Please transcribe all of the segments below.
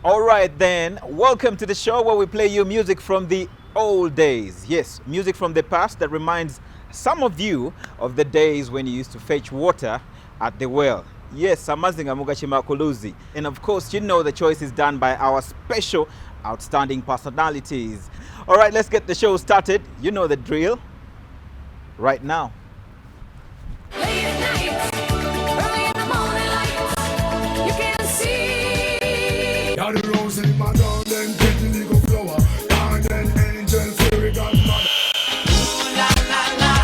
All right then, welcome to the show where we play you music from the old days. Yes, music from the past that reminds some of you of the days when you used to fetch water at the well. Yes, Amazinga Mugashima Kuluzi. And of course, you know the choice is done by our special outstanding personalities. All right, let's get the show started. You know the drill. Right now. Late at night, early in the morning light, you can see. Got the rose in my garden, pretty little flower, and an angel fairy godmother. Ooh la la la,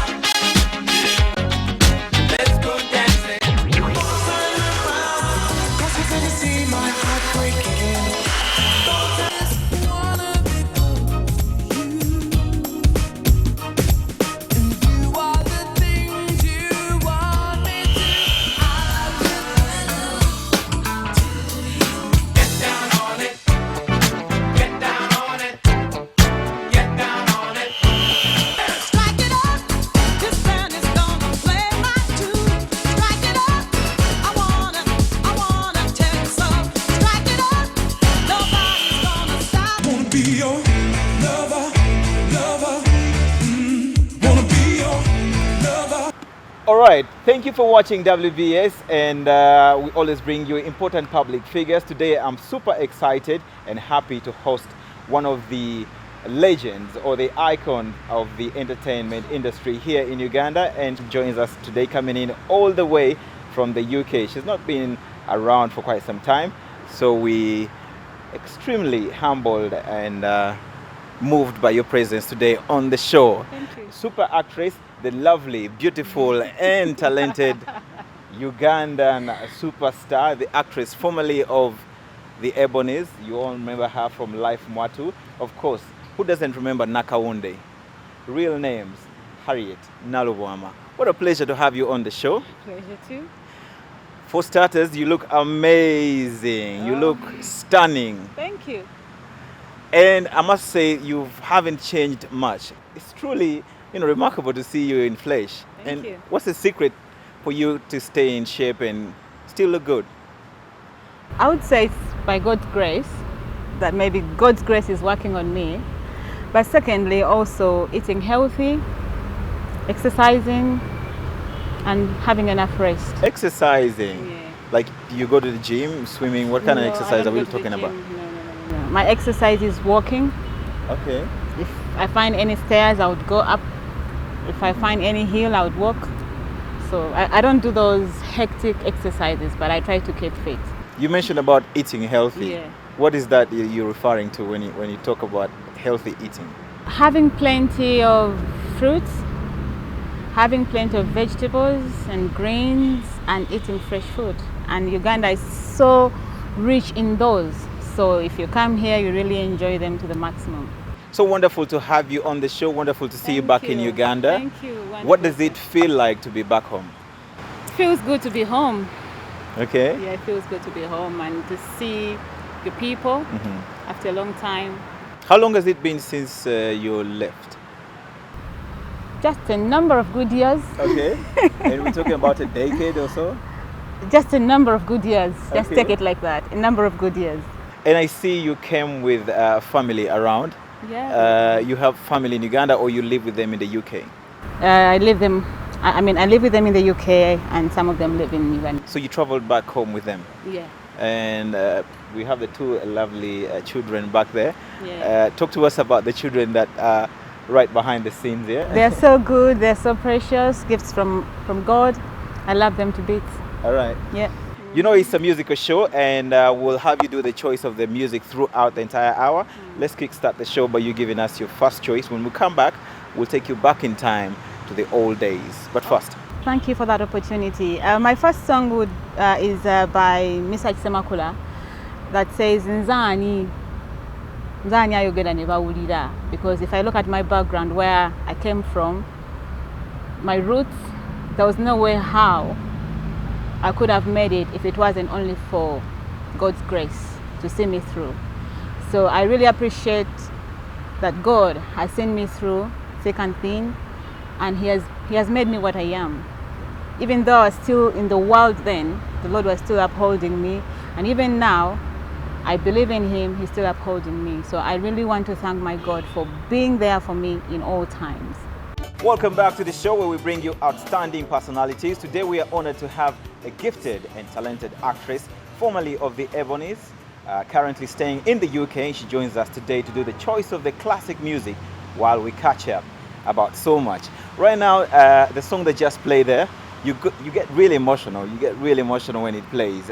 let's go dancing. Turn around, 'cause you're gonna see my heart breaking. I just wanna be close to you, and do all the things you want me to. I will get down on it, get down on it, get down on it. Strike it up, this band is gonna play my tune. Strike it up, I wanna take some. Strike it up, nobody's gonna stop. Wanna be your lover, lover. Wanna be your lover. All right, thank you for watching WBS, and we always bring you important public figures. Today I'm super excited and happy to host one of the legends or the icon of the entertainment industry here in Uganda, and she joins us today coming in all the way from the UK. She's not been around for quite some time, so we extremely humbled and moved by your presence today on the show. Thank you. Super actress, the lovely, beautiful and talented Ugandan superstar, the actress formerly of the Ebonies. You all remember her from Life Mwatu. Of course, who doesn't remember Nakawunde? Real names, Harriet Nalubwama. What a pleasure to have you on the show. Pleasure too. For starters, you look amazing. You look stunning. Thank you. And I must say, you haven't changed much. It's truly, remarkable to see you in flesh. Thank And you. what's the secret for you to stay in shape and still look good? I would say it's by God's grace, that maybe God's grace is working on me. But secondly, also eating healthy, exercising, and having enough rest. Exercising. Yeah. Like you go to the gym, swimming, what kind of No, I exercise don't are we go to the talking about? gym. No. My exercise is walking. Okay. If I find any stairs, I would go up. If I find any hill, I would walk. So I don't do those hectic exercises, but I try to keep fit. You mentioned about eating healthy. Yeah. What is that you're referring to when you talk about healthy eating? Having plenty of fruits, having plenty of vegetables and grains, and eating fresh food. And Uganda is so rich in those. So if you come here, you really enjoy them to the maximum. So wonderful to have you on the show. Wonderful to see you back in Uganda. Thank you. What does it feel like to be back home? It feels good to be home. Okay. Yeah, it feels good to be home and to see the people after a long time. How long has it been since you left? Just a number of good years. Okay. And we're talking about a decade or so? Just a number of good years. Just Okay. take it like that. A number of good years. And I see you came with family around. Yeah. You have family in Uganda, or you live with them in the UK? I live with them in the UK, and some of them live in Uganda. So you traveled back home with them. Yeah. And we have the two lovely children back there. Yeah. Talk to us about the children that are right behind the scenes here. They're so good. They're so precious. Gifts from God. I love them to bits. All right. Yeah. You know, it's a musical show, and we'll have you do the choice of the music throughout the entire hour. Let's kickstart the show by you giving us your first choice. When we come back, we'll take you back in time to the old days. But first, Thank you for that opportunity. My first song is by Mr. Semakula that says Nzani ayogera ne bawulira, because if I look at my background, where I came from, my roots, there was no way how I could have made it if it wasn't only for God's grace to see me through. So I really appreciate that God has seen me through thick and thin, and He has made me what I am. Even though I was still in the world then, the Lord was still upholding me, and even now, I believe in him, he's still upholding me. So I really want to thank my God for being there for me in all times. Welcome back to the show where we bring you outstanding personalities. Today we are honored to have a gifted and talented actress, formerly of the Ebonies, currently staying in the UK. She joins us today to do the choice of the classic music while we catch up about so much. Right now, the song that just played there, you get really emotional. You get really emotional when it plays.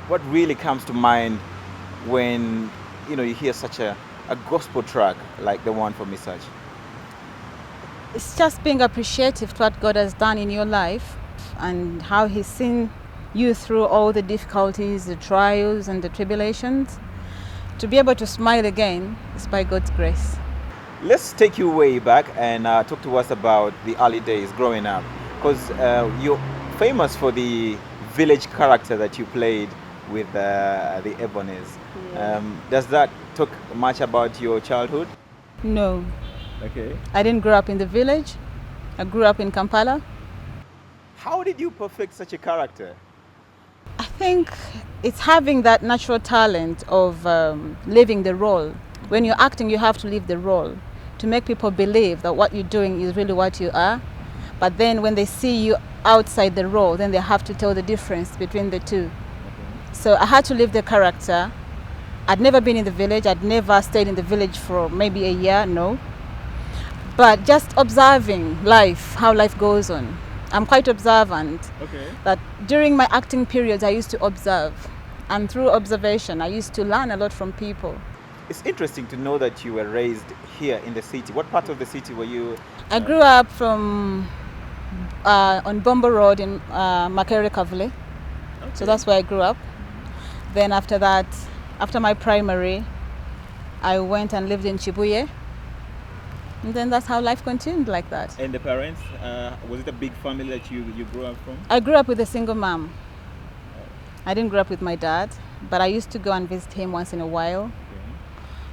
What really comes to mind when you hear such a gospel track like the one from Misach? It's just being appreciative to what God has done in your life and how he's seen you through all the difficulties, the trials and the tribulations. To be able to smile again is by God's grace. Let's take you way back and talk to us about the early days growing up, because you're famous for the village character that you played with the Ebonies. Yeah. Does that talk much about your childhood? No. Okay. I didn't grow up in the village. I grew up in Kampala. How did you perfect such a character? I think it's having that natural talent of living the role. When you're acting, you have to live the role to make people believe that what you're doing is really what you are. But then when they see you outside the role, then they have to tell the difference between the two. So I had to live the character. I'd never been in the village. I'd never stayed in the village for maybe a year, no. But just observing life, how life goes on. I'm quite observant. Okay. That during my acting periods, I used to observe. And through observation, I used to learn a lot from people. It's interesting to know that you were raised here in the city. What part of the city were you? I grew up from on Bombo Road in Makerere Kavule. So that's where I grew up. Then after that, after my primary, I went and lived in Chibuye. And then that's how life continued like that. And the parents, was it a big family that you grew up from? I grew up with a single mom. I didn't grow up with my dad, but I used to go and visit him once in a while.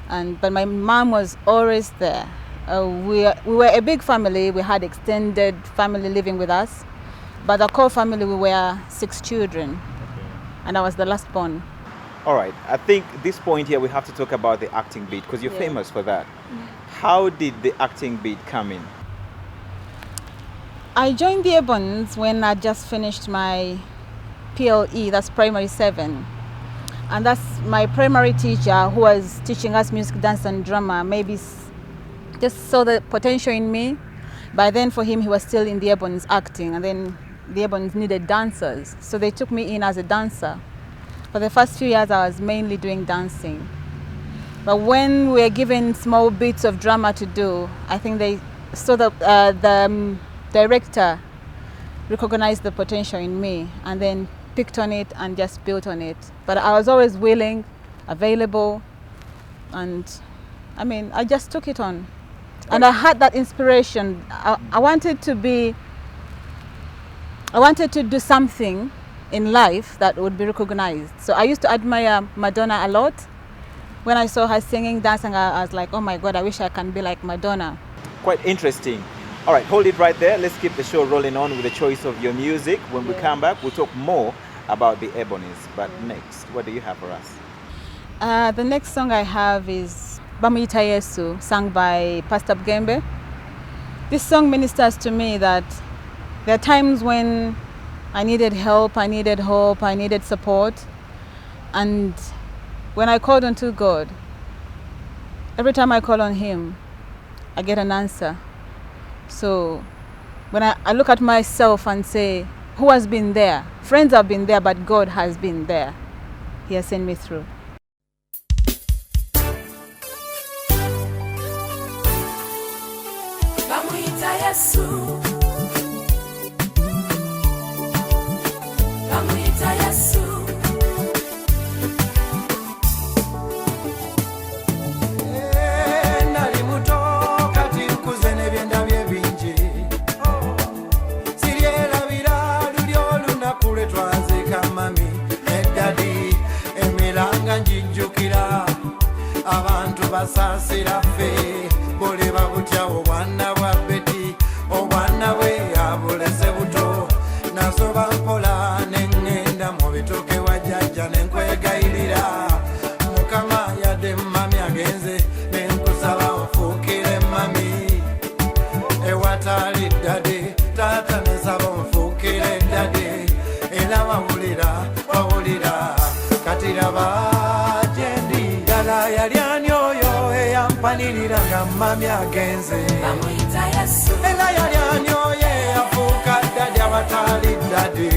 But my mom was always there. We were a big family. We had extended family living with us. But the core family, we were 6 children. And I was the last born. All right. I think this point here we have to talk about the acting beat, because you're famous for that. How did the acting beat come in? I joined the Ebonies when I just finished my PLE, that's primary 7. And that's my primary teacher who was teaching us music, dance and drama, maybe just saw the potential in me. By then for him, he was still in the Ebonies acting, and then the Ebonies needed dancers. So they took me in as a dancer. For the first few years, I was mainly doing dancing. But when we were given small bits of drama to do, I think they saw that the director recognized the potential in me and then picked on it and just built on it. But I was always willing, available, and I just took it on. And I had that inspiration. I wanted to do something in life that would be recognized. So I used to admire Madonna a lot. When I saw her singing, dancing, I was like, oh my God, I wish I can be like Madonna. Quite interesting. All right, hold it right there. Let's keep the show rolling on with the choice of your music. When we come back, we'll talk more about the Ebonies. But next, what do you have for us? The next song I have is Bamuyita Yesu, sung by Pastor Bgembe. This song ministers to me that there are times when I needed help, I needed hope, I needed support. And when I called on to God, every time I call on him, I get an answer. So when I look at myself and say, who has been there? Friends have been there, but God has been there. He has sent me through. Bamuyita Yesu, Bamuyita Yesu. Nali muto kati nkuze n'ebyenda bye bingi. Siryerabira luli olunaku lwe twanziika mami ne dadi, emiranga njijjukira abantu basaasira ffe. Boleba butya obwana bwa Beti, obwana bwe abulese buto. Nasoba mpola n'engenda mu bitoke wa jjajja ne nkwegayirira. taata nasaba onfuukire ddade era wawulira kati raba gyendi ddala yali ani oyo eyampanirira nga mami agenze era yali ani oyo eyafuuka ddade abatali ddade